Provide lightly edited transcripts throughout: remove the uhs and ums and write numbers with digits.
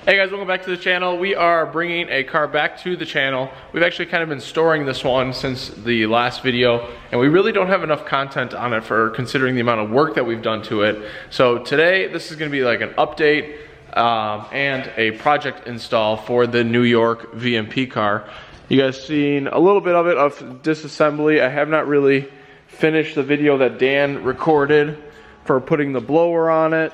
Hey guys, welcome back to the channel. We are bringing a car back to the channel. We've actually kind of been storing this one since the last video, and we really don't have enough content on it for considering the amount of work that we've done to it. So today, this is gonna be like an update and a project install for the New York VMP car. You guys seen a little bit of it of disassembly. I have not really finished the video that Dan recorded for putting the blower on it.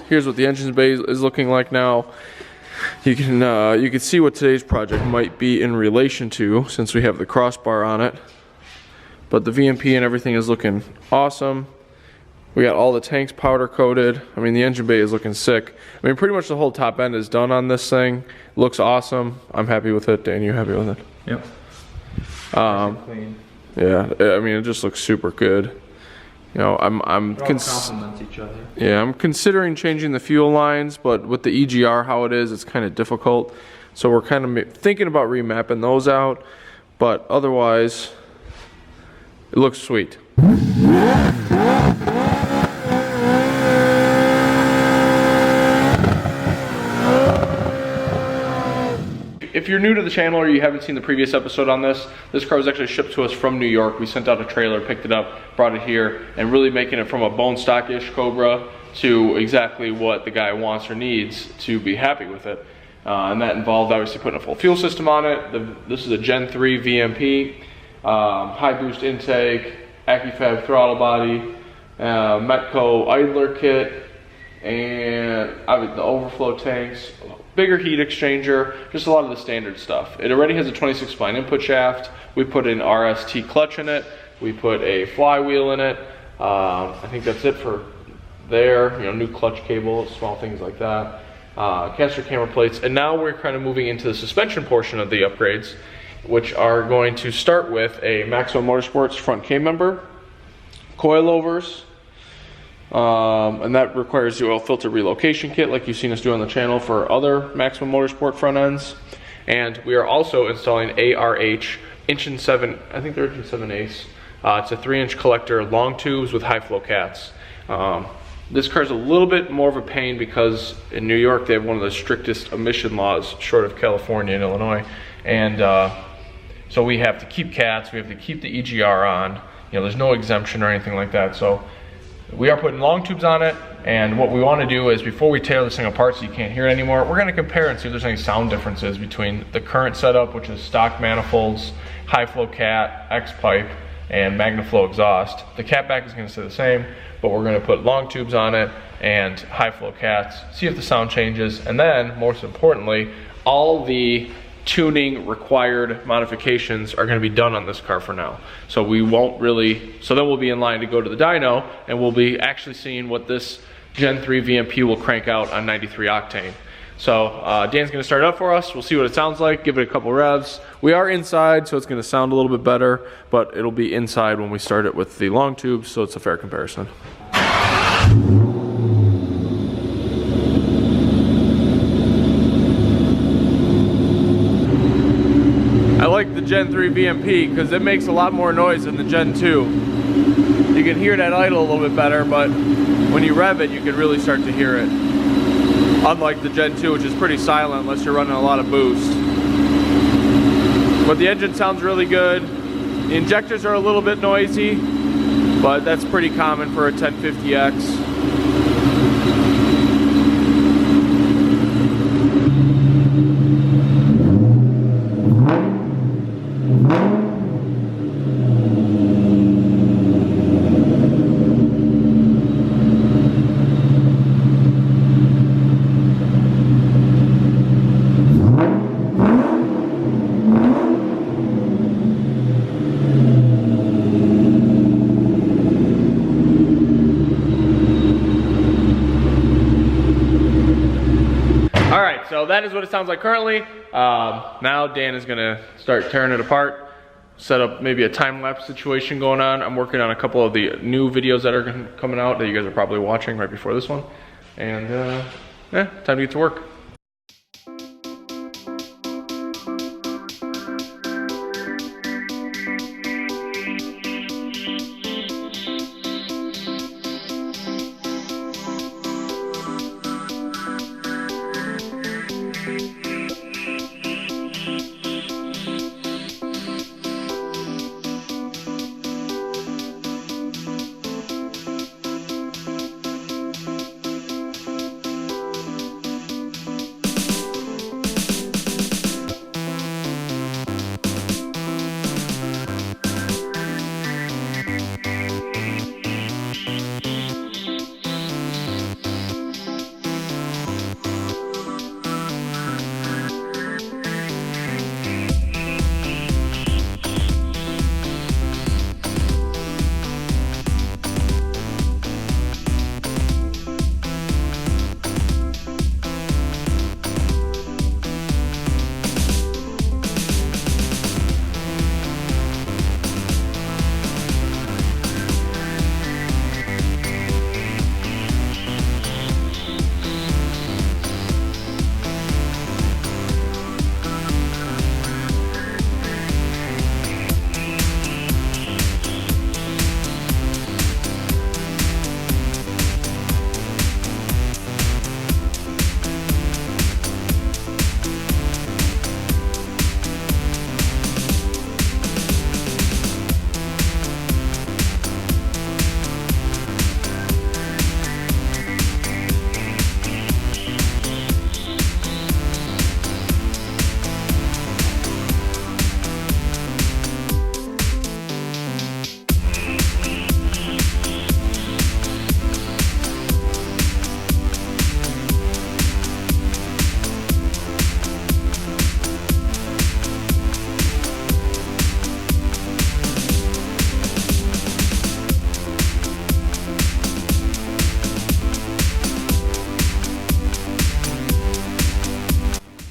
Here's what the engine bay is looking like now. You can see what today's project might be in relation to, since we have the crossbar on it. But the VMP and everything is looking awesome. We got all the tanks powder coated. I mean, the engine bay is looking sick. I mean, pretty much the whole top end is done on this thing. Looks awesome. I'm happy with it. Dan, you happy with it? Yep. Clean. Yeah, I mean, it just looks super good. You know, complements each other. Yeah, I'm considering changing the fuel lines, but with the EGR how it is, it's kind of difficult. So we're kind of thinking about remapping those out, but otherwise, it looks sweet. If you're new to the channel or you haven't seen the previous episode on this car was actually shipped to us from New York. We sent out a trailer, picked it up, brought it here, and really making it from a bone stock-ish Cobra to exactly what the guy wants or needs to be happy with it. And that involved obviously putting a full fuel system on it. This is a Gen 3 VMP, high boost intake, AccuFab throttle body, Metco idler kit, and the overflow tanks, bigger heat exchanger, just a lot of the standard stuff. It already has a 26 spline input shaft. We put an RST clutch in it. We put a flywheel in it. I think that's it for there. You know, new clutch cable, small things like that. Caster camera plates, and now we're kind of moving into the suspension portion of the upgrades, which are going to start with a Maximum Motorsports front K member, coilovers. And that requires the oil filter relocation kit like you've seen us do on the channel for other Maximum Motorsport front ends. And we are also installing ARH inch and 7, I think they're inch and 7/8. It's a 3-inch collector, long tubes with high flow cats. This car is a little bit more of a pain because in New York they have one of the strictest emission laws short of California and Illinois. And so we have to keep cats, we have to keep the EGR on. You know, there's no exemption or anything like that. So we are putting long tubes on it, and what we want to do is before we tear this thing apart so you can't hear it anymore, we're going to compare and see if there's any sound differences between the current setup, which is stock manifolds, high flow cat, X pipe, and MagnaFlow exhaust. The cat back is going to stay the same, but we're going to put long tubes on it and high flow cats, see if the sound changes, and then most importantly, all the tuning required modifications are going to be done on this car for now. So we won't really, so then we'll be in line to go to the dyno and we'll be actually seeing what this Gen 3 VMP will crank out on 93 octane. So Dan's going to start it up for us. We'll see what it sounds like, give it a couple revs. We are inside, so it's going to sound a little bit better, but it'll be inside when we start it with the long tubes, so it's a fair comparison. I like the Gen 3 VMP because it makes a lot more noise than the Gen 2. You can hear that idle a little bit better, but when you rev it, you can really start to hear it. Unlike the Gen 2, which is pretty silent unless you're running a lot of boost. But the engine sounds really good. The injectors are a little bit noisy, but that's pretty common for a 1050X. So that is what it sounds like currently. Now Dan is gonna start tearing it apart, set up maybe a time-lapse situation going on. I'm working on a couple of the new videos that are coming out that you guys are probably watching right before this one. And yeah, time to get to work.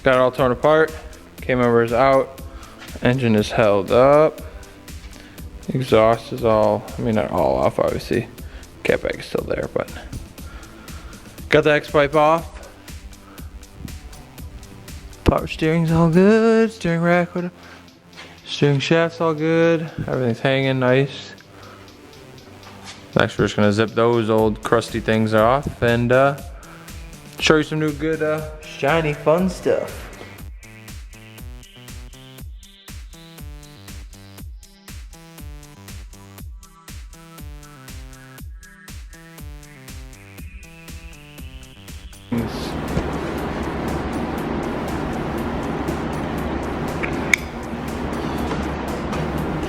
Got it all torn apart. K-member is out. Engine is held up. Exhaust is all, I mean not all off obviously. Cat bag is still there, but. Got the X pipe off. Power steering's all good. Steering rack, steering shaft's all good. Everything's hanging nice. Next we're just gonna zip those old crusty things off and show you some new good shiny fun stuff.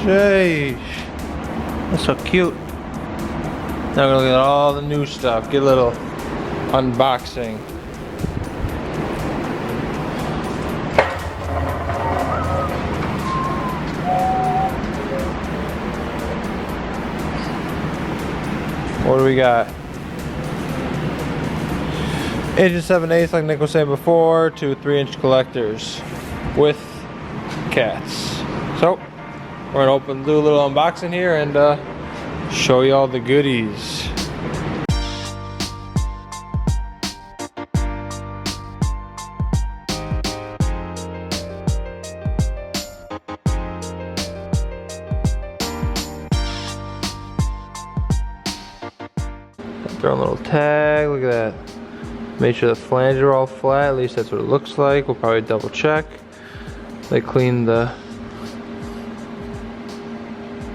Jeez, that's so cute. Now we're gonna look at all the new stuff. Get a little unboxing. What do we got? Engine 7/8, like Nick was saying before, to 3-inch collectors with cats. So we're gonna do a little unboxing here and show you all the goodies. Throw a little tag, look at that. Make sure the flanges are all flat, at least that's what it looks like. We'll probably double check. They cleaned the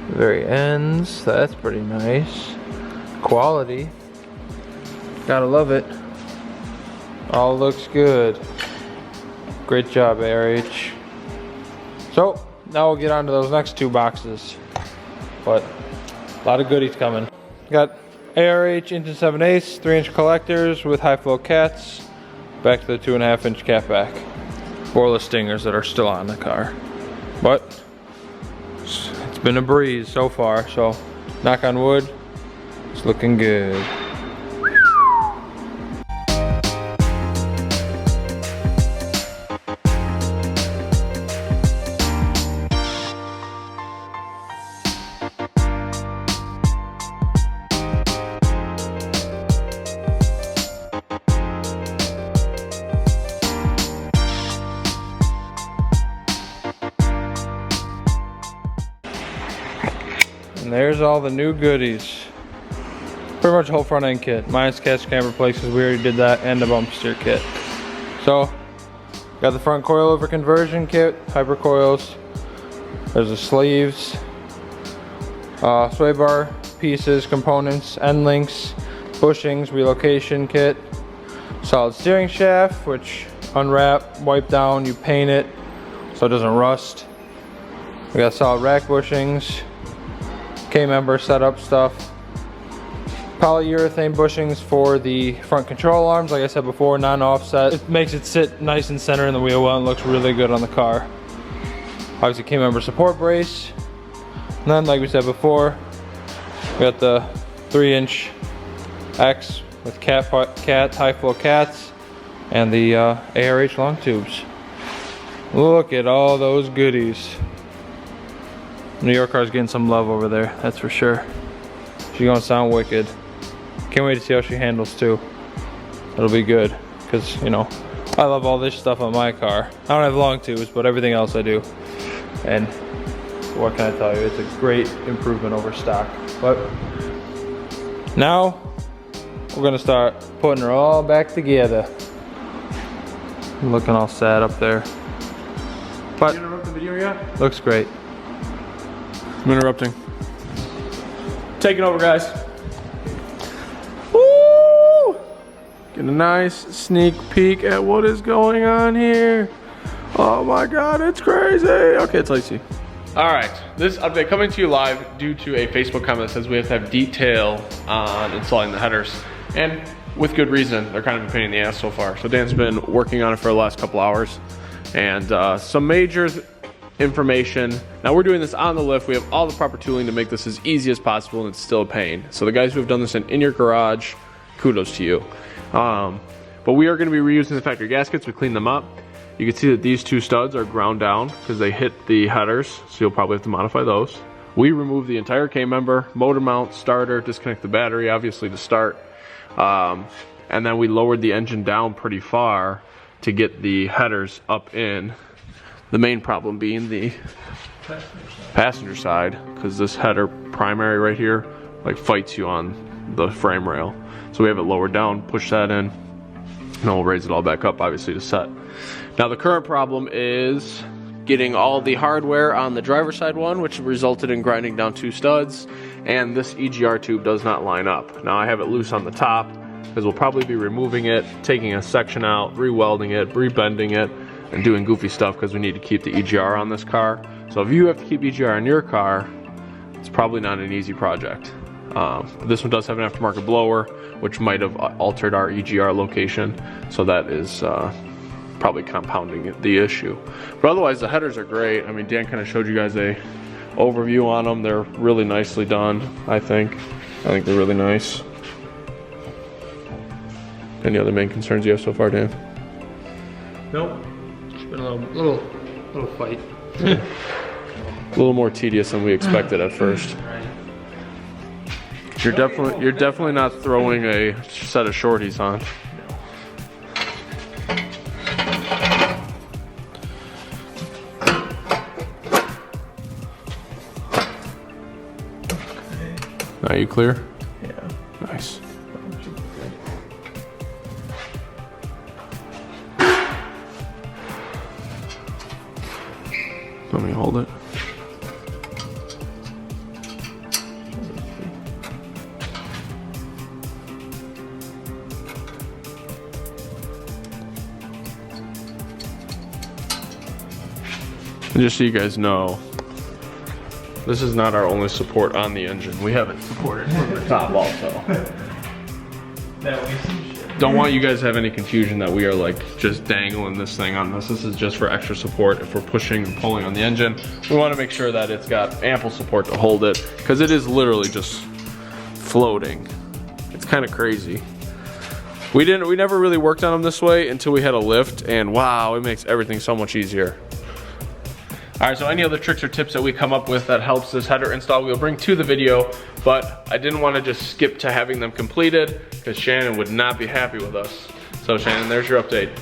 very ends, so that's pretty nice. Quality, gotta love it. All looks good. Great job, ARH. So now we'll get on to those next two boxes, but a lot of goodies coming. Got ARH engine 7/8, 3-inch collectors with high flow cats. Back to the 2.5-inch cat back. Boreless stingers that are still on the car, but it's been a breeze so far, so knock on wood, it's looking good. And there's all the new goodies. Pretty much the whole front end kit. Minus catch camber plates because we already did that, and the bump steer kit. So Got the front coilover conversion kit, hyper coils. There's the sleeves, sway bar pieces, components, end links, bushings, relocation kit, solid steering shaft, which unwrap, wipe down, you paint it so it doesn't rust. We got solid rack bushings, K-member setup stuff, polyurethane bushings for the front control arms. Like I said before, non-offset. It makes it sit nice and center in the wheel well and looks really good on the car. Obviously K-member support brace. And then, like we said before, we got the 3-inch X with cat high flow cats and the ARH long tubes. Look at all those goodies. New York car's getting some love over there, that's for sure. She's gonna sound wicked. Can't wait to see how she handles too. It'll be good, because you know, I love all this stuff on my car. I don't have long tubes, but everything else I do. And what can I tell you? It's a great improvement over stock. But now we're gonna start putting her all back together. Looking all sad up there. But you interrupt the video yet? Looks great. I'm interrupting. Taking over, guys. Woo! Get a nice sneak peek at what is going on here. Oh my God, it's crazy. Okay, it's Lacey. All right, this update coming to you live due to a Facebook comment that says we have to have detail on installing the headers. And with good reason, they're kind of a pain in the ass so far. So Dan's been working on it for the last couple hours. And some major information. Now we're doing this on the lift. We have all the proper tooling to make this as easy as possible, and it's still a pain. So the guys who have done this in your garage, kudos to you. But we are gonna be reusing the factory gaskets. We cleaned them up. You can see that these two studs are ground down because they hit the headers, so you'll probably have to modify those. We removed the entire K-member, motor mount, starter, disconnect the battery, obviously, to start. And then we lowered the engine down pretty far to get the headers up in. The main problem being the passenger side, because this header primary right here like fights you on the frame rail. So we have it lowered down, push that in, and then we'll raise it all back up, obviously, to set. Now the current problem is getting all the hardware on the driver's side one, which resulted in grinding down two studs, and this EGR tube does not line up. Now I have it loose on the top because we'll probably be removing it, taking a section out, re-welding it, re-bending it, and doing goofy stuff because we need to keep the EGR on this car. So if you have to keep EGR on your car, it's probably not an easy project. This one does have an aftermarket blower, which might have altered our EGR location, so that is probably compounding the issue. But otherwise, the headers are great. I mean, Dan kind of showed you guys a overview on them. They're really nicely done, I think. I think they're really nice. Any other main concerns you have so far, Dan? Nope. It's been a little fight. A little more tedious than we expected at first. You're definitely not throwing a set of shorties on. Are you clear? Yeah. Nice. Let me hold it. And just so you guys know, this is not our only support on the engine. We have it supported from the top also. Don't want you guys to have any confusion that we are like just dangling this thing on this. This is just for extra support if we're pushing and pulling on the engine. We want to make sure that it's got ample support to hold it, because it is literally just floating. It's kind of crazy. We never really worked on them this way until we had a lift, and wow, it makes everything so much easier. All right, so any other tricks or tips that we come up with that helps this header install, we'll bring to the video, but I didn't want to just skip to having them completed because Shannon would not be happy with us. So Shannon, there's your update.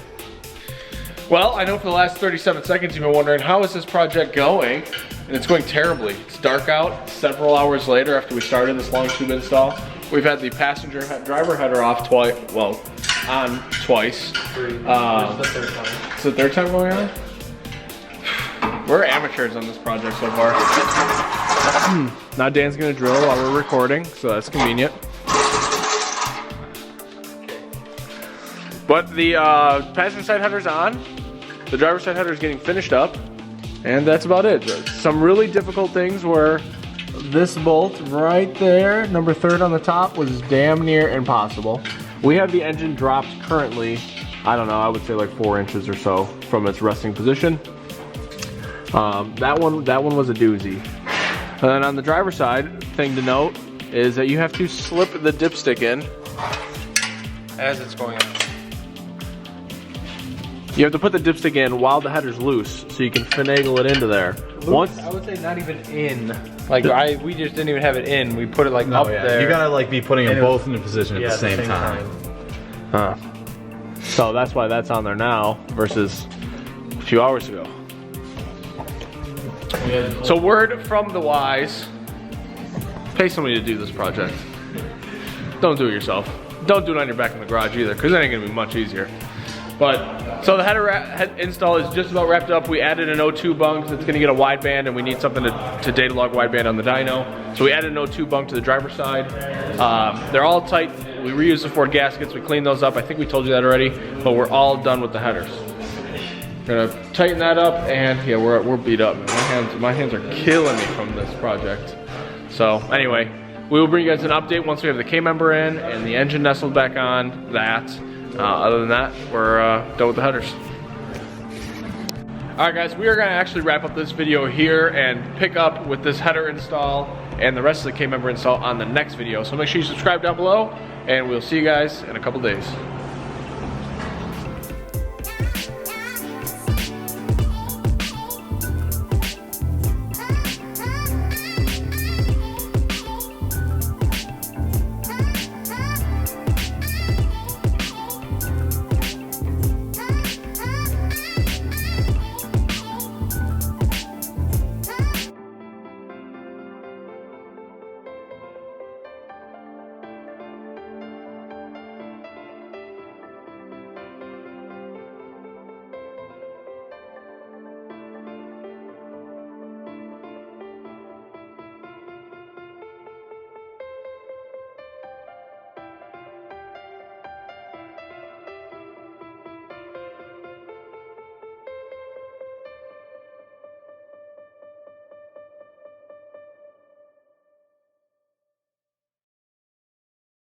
Well, I know for the last 37 seconds you've been wondering, how is this project going? And it's going terribly. It's dark out several hours later after we started this long tube install. We've had the driver header off twice, well, on twice. This is the third time. It's the third time going on? We're amateurs on this project so far. Now Dan's gonna drill while we're recording, so that's convenient. But the passenger side header's on. The driver's side header is getting finished up. And that's about it. Some really difficult things were this bolt right there, number 3 on the top, was damn near impossible. We have the engine dropped currently, I don't know, I would say like 4 inches or so from its resting position. That one was a doozy. And then on the driver's side, thing to note is that you have to slip the dipstick in As it's going on. You have to put the dipstick in while the header's loose, so you can finagle it into there. Once I would say not even in. Like we just didn't even have it in. We put it like up there. You gotta like be putting them both in the position at the same time. So that's why that's on there now versus a few hours ago. So word from the wise: pay somebody to do this project. Don't do it yourself. Don't do it on your back in the garage either, because that ain't gonna be much easier. But, so the header install is just about wrapped up. We added an O2 bunk that's gonna get a wideband, and we need something to data log wideband on the dyno. So we added an O2 bunk to the driver's side. They're all tight. We reused the Ford gaskets, we cleaned those up. I think we told you that already, but we're all done with the headers. Gonna tighten that up, and yeah, we're beat up. My hands are killing me from this project. So anyway, we will bring you guys an update once we have the K-member in and the engine nestled back on that. Other than that, we're done with the headers. Alright guys, we are going to actually wrap up this video here and pick up with this header install and the rest of the K-member install on the next video. So make sure you subscribe down below, and we'll see you guys in a couple days.